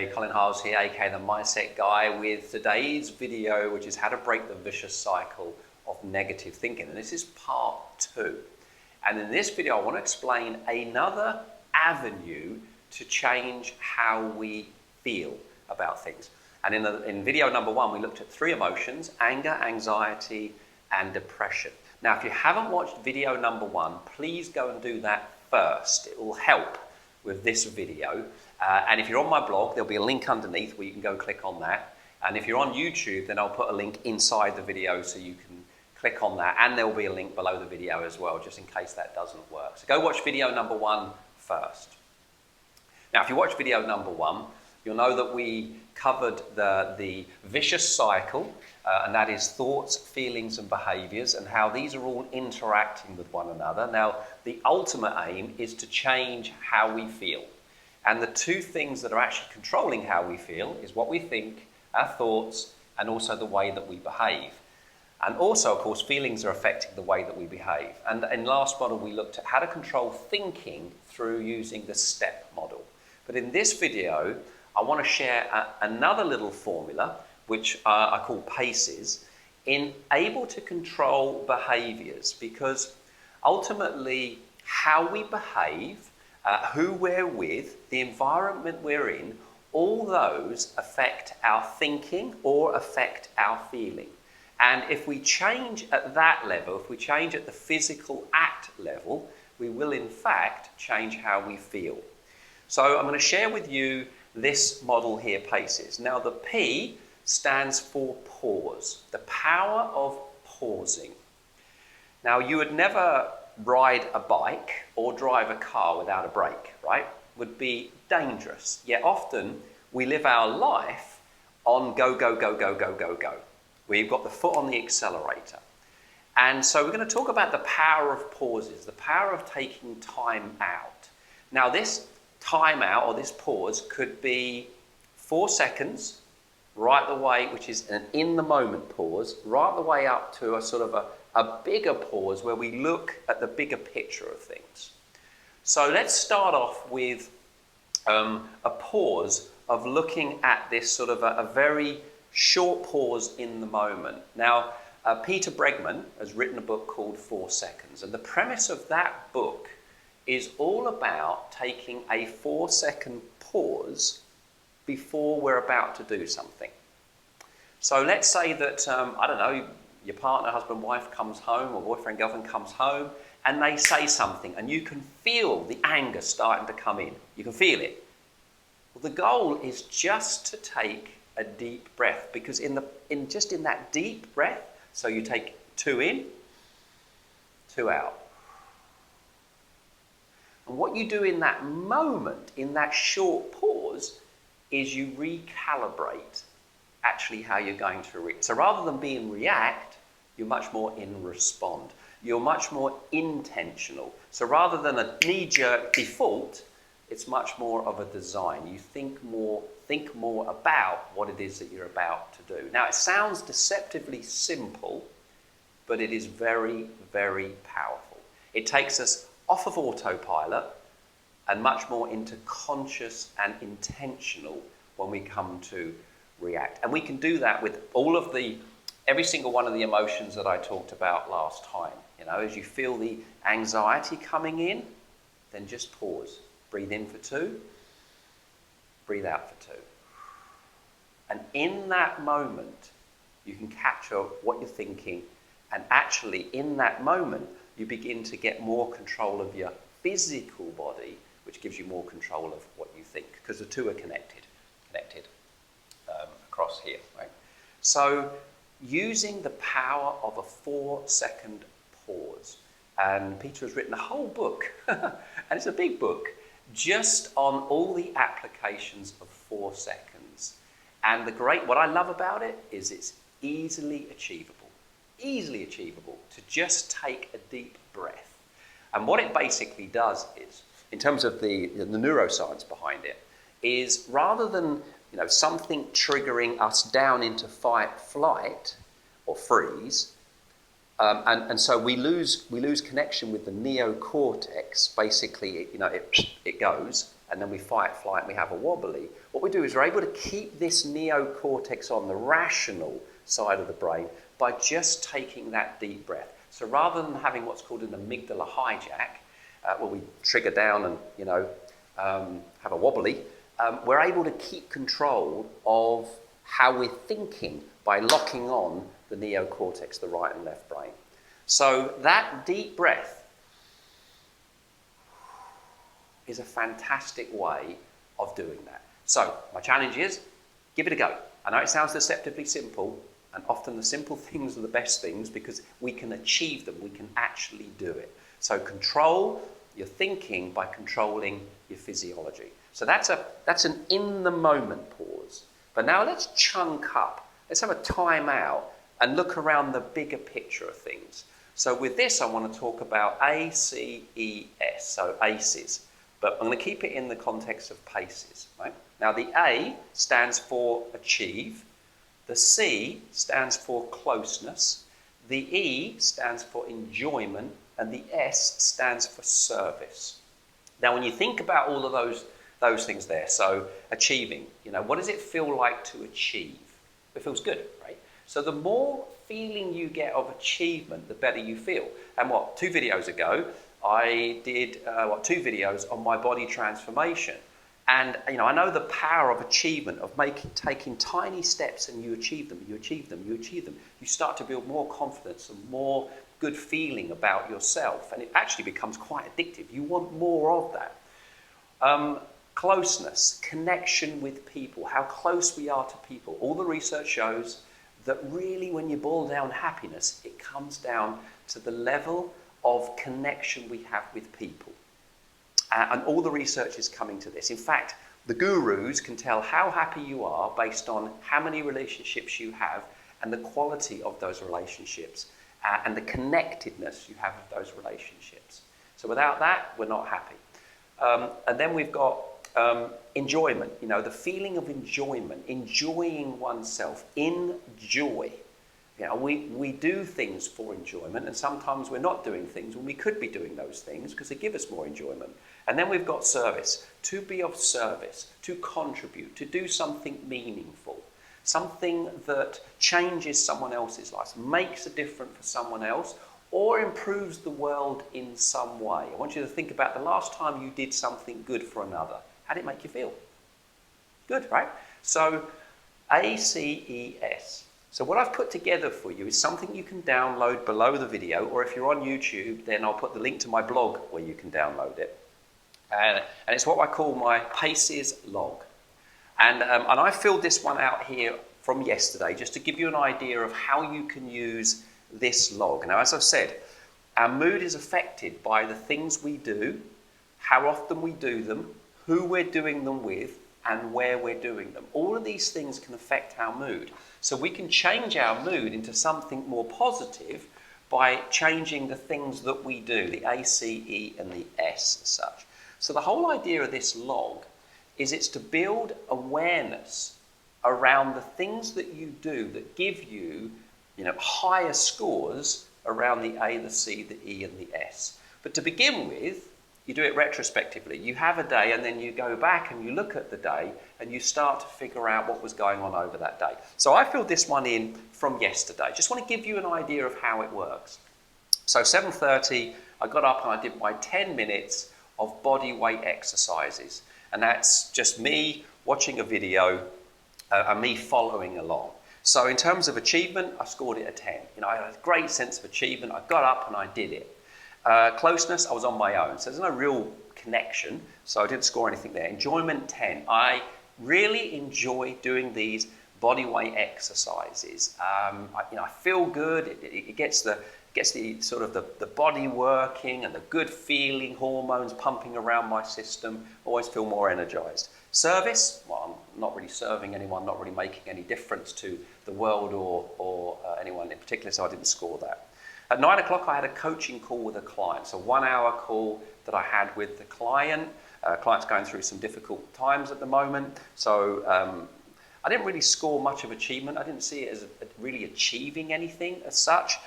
Hey, Colin Hiles here, aka the Mindset Guy, with today's video, which is how to break the vicious cycle of negative thinking. And this is part 2. And in this video, I want to explain another avenue to change how we feel about things. And in video number 1, we looked at 3 emotions: anger, anxiety, and depression. Now, if you haven't watched video number 1, please go and do that first. It will help with this video. And if you're on my blog, there'll be a link underneath where you can go click on that. And if you're on YouTube, then I'll put a link inside the video so you can click on that. And there will be a link below the video as well, just in case that doesn't work. So go watch video number 1 first. Now, if you watch video number 1, you'll know that we covered the vicious cycle, and that is thoughts, feelings, and behaviours, and how these are all interacting with one another. Now, the ultimate aim is to change how we feel. And the 2 things that are actually controlling how we feel is what we think, our thoughts, and also the way that we behave. And also, of course, feelings are affecting the way that we behave. And in last model, we looked at how to control thinking through using the STEP model. But in this video, I want to share another little formula, which I call P.A.C.E.S, in able to control behaviours, because ultimately how we behave, who we're with, the environment we're in, all those affect our thinking or affect our feeling. And if we change at that level, if we change at the physical act level, we will in fact change how we feel. So I'm going to share with you this model here, P.A.C.E.S. Now, the P stands for pause, the power of pausing. Now, you would never ride a bike or drive a car without a brake, right? Would be dangerous. Yet often we live our life on go, go, go, go, go, go, go. We've got the foot on the accelerator. And so we're going to talk about the power of pauses, the power of taking time out. Now, this time out or this pause could be 4 seconds right the way, which is an in the moment pause, right the way up to a sort of a bigger pause where we look at the bigger picture of things. So let's start off with a pause of looking at this sort of a very short pause in the moment. Now, Peter Bregman has written a book called 4 Seconds, and the premise of that book is all about taking a 4-second pause before we're about to do something. So let's say that, I don't know, your partner, husband, wife comes home, or boyfriend, girlfriend comes home, and they say something, and you can feel the anger starting to come in. You can feel it. Well, the goal is just to take a deep breath, because in that deep breath, so you take 2 in, 2 out. And what you do in that moment, in that short pause, is you recalibrate actually how you're going to react. So rather than being react, you're much more in respond. You're much more intentional. So rather than a knee-jerk default, it's much more of a design. You think more about what it is that you're about to do. Now, it sounds deceptively simple, but it is very, very powerful. It takes us off of autopilot and much more into conscious and intentional when we come to react. And we can do that with every single one of the emotions that I talked about last time. You know, as you feel the anxiety coming in, then just pause. Breathe in for 2, breathe out for 2. And in that moment, you can capture what you're thinking, and actually in that moment, you begin to get more control of your physical body, which gives you more control of what you think, because the 2 are connected across here, right? So using the power of a 4-second pause, and Peter has written a whole book, and it's a big book, just on all the applications of 4 seconds. And what I love about it is it's easily achievable to just take a deep breath. And what it basically does is, in terms of the neuroscience behind it, is rather than something triggering us down into fight, flight, or freeze, and so we lose connection with the neocortex. Basically, it goes, and then we fight, flight, and we have a wobbly, what we do is we're able to keep this neocortex on, the rational side of the brain, by just taking that deep breath. So rather than having what's called an amygdala hijack, where we trigger down and, have a wobbly, we're able to keep control of how we're thinking by locking on the neocortex, the right and left brain. So that deep breath is a fantastic way of doing that. So my challenge is, give it a go. I know it sounds deceptively simple, and often the simple things are the best things because we can achieve them, we can actually do it. So control your thinking by controlling your physiology. So that's an in-the-moment pause. But now let's chunk up. Let's have a time out and look around the bigger picture of things. So with this, I want to talk about A-C-E-S, so ACEs. But I'm going to keep it in the context of P.A.C.E.S, right? Now the A stands for achieve, the C stands for closeness, the E stands for enjoyment, and the S stands for service. Now when you think about all of those things there, so achieving, what does it feel like to achieve? It feels good, right? So the more feeling you get of achievement, the better you feel. And 2 videos ago, I did 2 videos on my body transformation. And I know the power of achievement, of taking tiny steps, and you achieve them, you achieve them, you achieve them. You start to build more confidence and more good feeling about yourself. And it actually becomes quite addictive. You want more of that. Closeness, connection with people, how close we are to people. All the research shows that really when you boil down happiness, it comes down to the level of connection we have with people. And all the research is coming to this. In fact, the gurus can tell how happy you are based on how many relationships you have and the quality of those relationships and the connectedness you have with those relationships. So without that, we're not happy. And then we've got enjoyment, the feeling of enjoyment, enjoying oneself, enjoy. We do things for enjoyment, and sometimes we're not doing things when we could be doing those things because they give us more enjoyment. And then we've got service, to be of service, to contribute, to do something meaningful, something that changes someone else's life, makes a difference for someone else, or improves the world in some way. I want you to think about the last time you did something good for another. How did it make you feel? Good, right? So, A-C-E-S. So what I've put together for you is something you can download below the video, or if you're on YouTube, then I'll put the link to my blog where you can download it. And it's what I call my P.A.C.E.S log. And I filled this one out here from yesterday, just to give you an idea of how you can use this log. Now, as I've said, our mood is affected by the things we do, how often we do them, who we're doing them with, and where we're doing them. All of these things can affect our mood. So we can change our mood into something more positive by changing the things that we do, the A, C, E, and the S as such. So the whole idea of this log is it's to build awareness around the things that you do that give you, higher scores around the A, the C, the E, and the S. But to begin with, you do it retrospectively. You have a day and then you go back and you look at the day and you start to figure out what was going on over that day. So I filled this one in from yesterday. Just want to give you an idea of how it works. So 7:30, I got up and I did my 10 minutes of body weight exercises. And that's just me watching a video and me following along. So in terms of achievement, I scored it a 10. I had a great sense of achievement. I got up and I did it. Closeness, I was on my own, so there's no real connection, so I didn't score anything there. Enjoyment, 10. I really enjoy doing these body weight exercises. I feel good. It gets the sort of the body working and the good feeling, hormones pumping around my system. Always feel more energized. Service, well, I'm not really serving anyone, not really making any difference to the world or anyone in particular, so I didn't score that. At 9 o'clock, I had a coaching call with a client. So 1 hour call that I had with the client. Client's going through some difficult times at the moment. So I didn't really score much of achievement. I didn't see it as really achieving anything as such.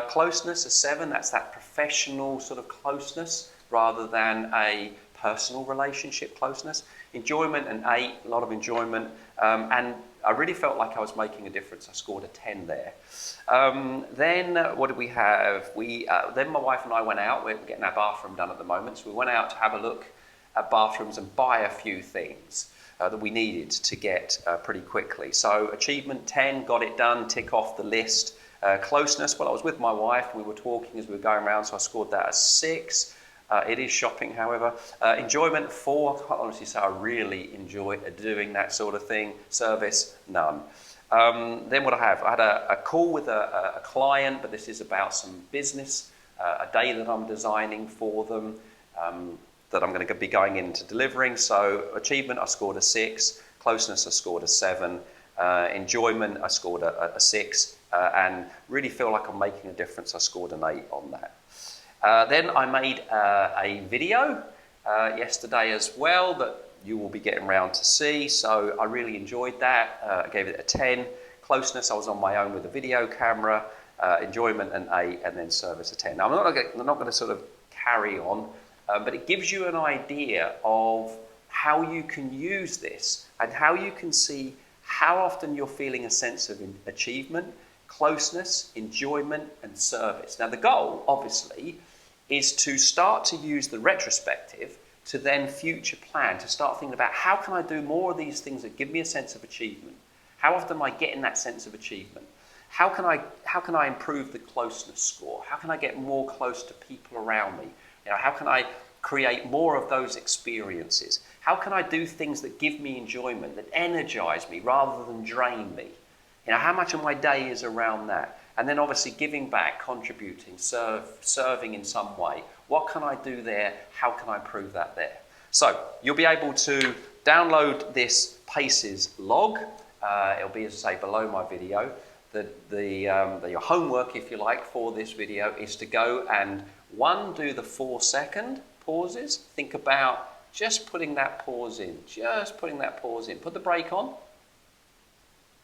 Closeness, a 7. That's that professional sort of closeness rather than a personal relationship closeness. Enjoyment, an 8, a lot of enjoyment, and I really felt like I was making a difference. I scored a 10 there. Then what did we have? Then my wife and I went out. We're getting our bathroom done at the moment, so we went out to have a look at bathrooms and buy a few things that we needed to get pretty quickly. So achievement 10, got it done, tick off the list. Closeness, well, I was with my wife, we were talking as we were going around, so I scored that as 6. It is shopping, however. Enjoyment 4, I can't honestly say I really enjoy doing that sort of thing. Service, none. Then what I had a call with a client, but this is about some business, a day that I'm designing for them, that I'm going to be going into delivering. So achievement, I scored a 6. Closeness, I scored a 7. Enjoyment, I scored a 6. And really feel like I'm making a difference. I scored an 8 on that. Then I made a video yesterday as well that you will be getting around to see. So I really enjoyed that. I gave it a 10. Closeness, I was on my own with a video camera. Enjoyment, an 8, and then service, a 10. Now, I'm not going to sort of carry on, but it gives you an idea of how you can use this and how you can see how often you're feeling a sense of achievement, closeness, enjoyment, and service. Now, the goal, obviously, is to start to use the retrospective to then future plan, to start thinking about how can I do more of these things that give me a sense of achievement? How often am I getting that sense of achievement? How can I improve the closeness score? How can I get more close to people around me? How can I create more of those experiences? How can I do things that give me enjoyment, that energize me rather than drain me? How much of my day is around that? And then obviously giving back, contributing, serving in some way. What can I do there? How can I improve that there? So you'll be able to download this P.A.C.E.S log. It'll be, as I say, below my video. Your homework, if you like, for this video is to go and do the 4-second pauses. Think about just putting that pause in, Put the brake on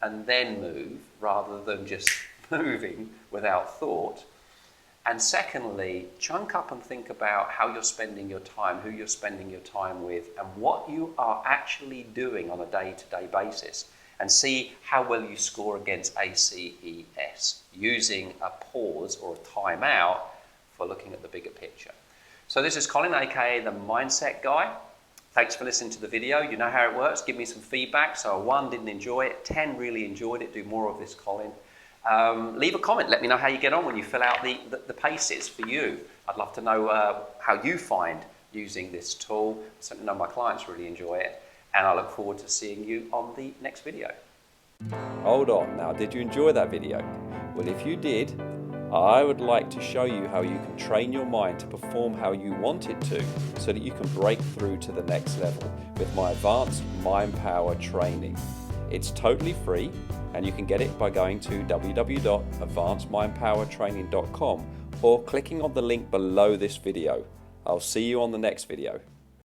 and then move rather than just moving without thought. And secondly, chunk up and think about how you're spending your time, who you're spending your time with, and what you are actually doing on a day-to-day basis, and see how well you score against P.A.C.E.S using a pause or a timeout for looking at the bigger picture. So this is Colin, aka the Mindset Guy. Thanks for listening to the video. You know how it works. Give me some feedback. So 1, didn't enjoy it. 10, really enjoyed it. Do more of this, Colin. Leave a comment. Let me know how you get on when you fill out the P.A.C.E.S for you. I'd love to know how you find using this tool. I certainly know my clients really enjoy it. And I look forward to seeing you on the next video. Hold on. Now, did you enjoy that video? Well, if you did, I would like to show you how you can train your mind to perform how you want it to, so that you can break through to the next level with my advanced mind power training. It's totally free, and you can get it by going to www.advancedmindpowertraining.com or clicking on the link below this video. I'll see you on the next video.